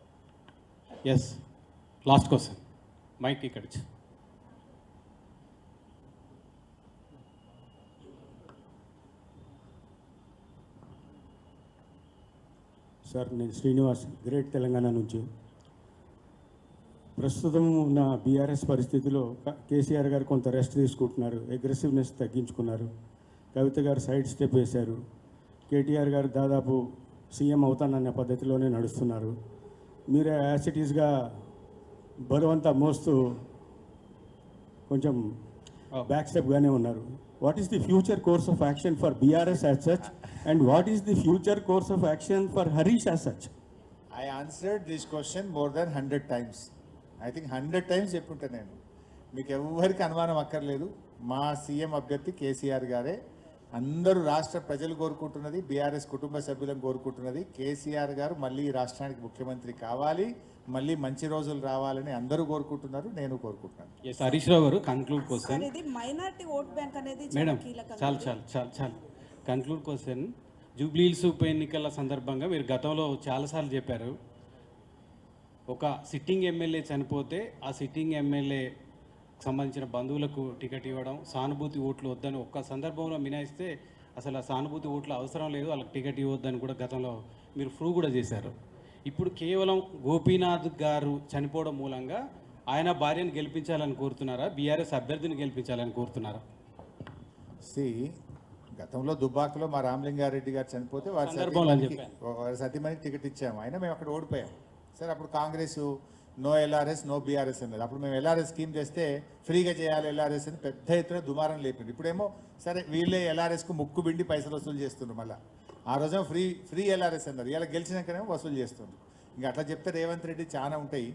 Yes, last question. మైక్ ఇక్కడ. సార్ నేను శ్రీనివాస్, గ్రేట్ తెలంగాణ నుంచి. ప్రస్తుతం ఉన్న బీఆర్ఎస్ పరిస్థితిలో కేసీఆర్ గారు కొంత రెస్ట్ తీసుకుంటున్నారు, అగ్రెసివ్నెస్ తగ్గించుకున్నారు. కవిత గారు సైడ్ స్టెప్ వేశారు. కేటీఆర్ గారు దాదాపు సీఎం అవుతానన్న పద్ధతిలోనే నడుస్తున్నారు. మీరు యాసిటీస్గా బరువంతా మోస్తూ కొంచెం బ్యాక్ స్టెప్గానే ఉన్నారు. What is the future course of action for BRS as such and what is the future course of action for Harish as such? I answered this question more than 100 times. I think 100 times చెప్పుంటా నేను. మీకు ఎవరికి అనుమానం అక్కర్లేదు. మా CM అభ్యర్థి కేసీఆర్ గారే. అందరూ రాష్ట్ర ప్రజలు కోరుకుంటున్నది, బీఆర్ఎస్ కుటుంబ సభ్యులను కోరుకుంటున్నది కేసీఆర్ గారు మళ్ళీ రాష్ట్రానికి ముఖ్యమంత్రి కావాలి, మళ్ళీ మంచి రోజులు రావాలని అందరూ కోరుకుంటున్నారు, నేను కోరుకుంటున్నాను. ఎస్, హరీష్ రావు గారు కన్క్లూడ్ క్వశ్చన్. ఇది మైనారిటీ ఓట్ బ్యాంక్ అనేది మేడం చాలు కన్క్లూడ్ క్వశ్చన్. జూబ్లీహిల్స్ ఉప ఎన్నికల సందర్భంగా మీరు గతంలో చాలాసార్లు చెప్పారు, ఒక సిట్టింగ్ ఎమ్మెల్యే చనిపోతే ఆ సిట్టింగ్ ఎమ్మెల్యే సంబంధించిన బంధువులకు టికెట్ ఇవ్వడం, సానుభూతి ఓట్లు వద్దని ఒక్క సందర్భంలో మినాయిస్తే అసలు ఆ సానుభూతి ఓట్లు అవసరం లేదు, వాళ్ళకి టికెట్ ఇవ్వద్దని కూడా గతంలో మీరు ప్రూవ్ కూడా చేశారు. ఇప్పుడు కేవలం గోపీనాథ్ గారు చనిపోవడం మూలంగా ఆయన భార్యను గెలిపించాలని కోరుతున్నారా, బీఆర్ఎస్ అభ్యర్థిని గెలిపించాలని కోరుతున్నారా? గతంలో దుబ్బాకలో మా రామలింగారెడ్డి గారు చనిపోతే సందర్భంలో అని చెప్పాను. వారి సతీమణికి టికెట్ ఇచ్చాము, అయినా మేము అక్కడ ఓడిపోయాం. సరే అప్పుడు Congress no LRS no BRS అన్నది. అప్పుడు మేము ఎల్ఆర్ఎస్ స్కీమ్ చేస్తే ఫ్రీగా చేయాలి ఎల్ఆర్ఎస్ అని పెద్ద ఎత్తున దుమారం లేపింది. ఇప్పుడేమో సరే వీళ్ళే ఎల్ఆర్ఎస్కు ముక్కు బిండి పైసలు వసూలు చేస్తున్నారు. మళ్ళీ ఆ రోజు ఫ్రీ ఎల్ఆర్ఎస్ అన్నారు, ఇలా గెలిచినాకనేమో వసూలు చేస్తున్నారు. ఇంకా అట్లా చెప్తే రేవంత్ రెడ్డి చాలా ఉంటాయి.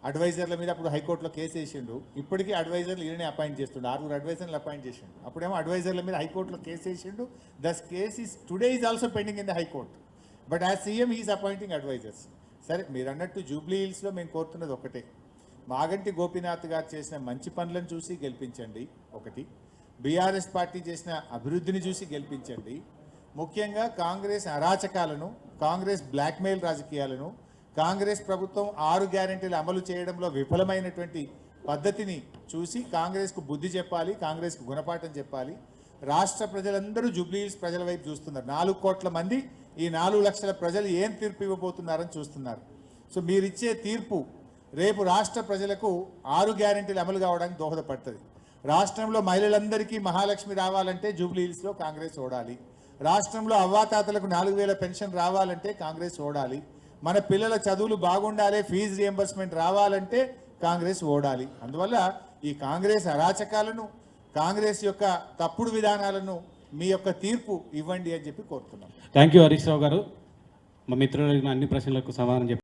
అడ్వైజర్ల మీద అప్పుడు హైకోర్టులో కేసు వేసిండు, ఇప్పటికీ అడ్వైజర్లు ఈయననే అపాయింట్ చేస్తుండు, 6 అడ్వైజర్లు అపాయింట్ చేసిండు. అప్పుడేమో అడ్వైజర్ల మీద హైకోర్టులో కేసు వేసిండు. This case is today is also pending in the high court, but as CM is appointing advisers. సరే మీరు అన్నట్టు జూబ్లీ హిల్స్లో మేము కోరుతున్నది ఒకటే, మాగంటి గోపీనాథ్ గారు చేసిన మంచి పనులను చూసి గెలిపించండి ఒకటి, బీఆర్ఎస్ పార్టీ చేసిన అభివృద్ధిని చూసి గెలిపించండి. ముఖ్యంగా కాంగ్రెస్ అరాచకాలను, కాంగ్రెస్ బ్లాక్మెయిల్ రాజకీయాలను, కాంగ్రెస్ ప్రభుత్వం 6 గ్యారెంటీలు అమలు చేయడంలో విఫలమైనటువంటి పద్ధతిని చూసి కాంగ్రెస్కు బుద్ధి చెప్పాలి, కాంగ్రెస్కు గుణపాఠం చెప్పాలి. రాష్ట్ర ప్రజలందరూ జూబ్లీ హిల్స్ ప్రజల వైపు చూస్తున్నారు. 4 కోట్ల మంది, ఈ 4 లక్షల ప్రజలు ఏం తీర్పు ఇవ్వబోతున్నారని చూస్తున్నారు. సో మీరిచ్చే తీర్పు రేపు రాష్ట్ర ప్రజలకు 6 గ్యారెంటీలు అమలు కావడానికి దోహదపడుతుంది. రాష్ట్రంలో మహిళలందరికీ మహాలక్ష్మి రావాలంటే జూబ్లీ హిల్స్లో కాంగ్రెస్ ఓడాలి. రాష్ట్రంలో అవ్వాతాతలకు 4000 పెన్షన్ రావాలంటే కాంగ్రెస్ ఓడాలి. మన పిల్లల చదువులు బాగుండాలి, ఫీజు రియంబర్స్మెంట్ రావాలంటే కాంగ్రెస్ ఓడాలి. అందువల్ల ఈ కాంగ్రెస్ అరాచకాలను, కాంగ్రెస్ యొక్క తప్పుడు విధానాలను మీ యొక్క తీర్పు ఇవ్వండి అని చెప్పి కోరుతున్నాం. థ్యాంక్ యూ హరీష్ రావు గారు. మా మిత్రులు అడిగిన అన్ని ప్రశ్నలకు సమాధానం చెప్పారు.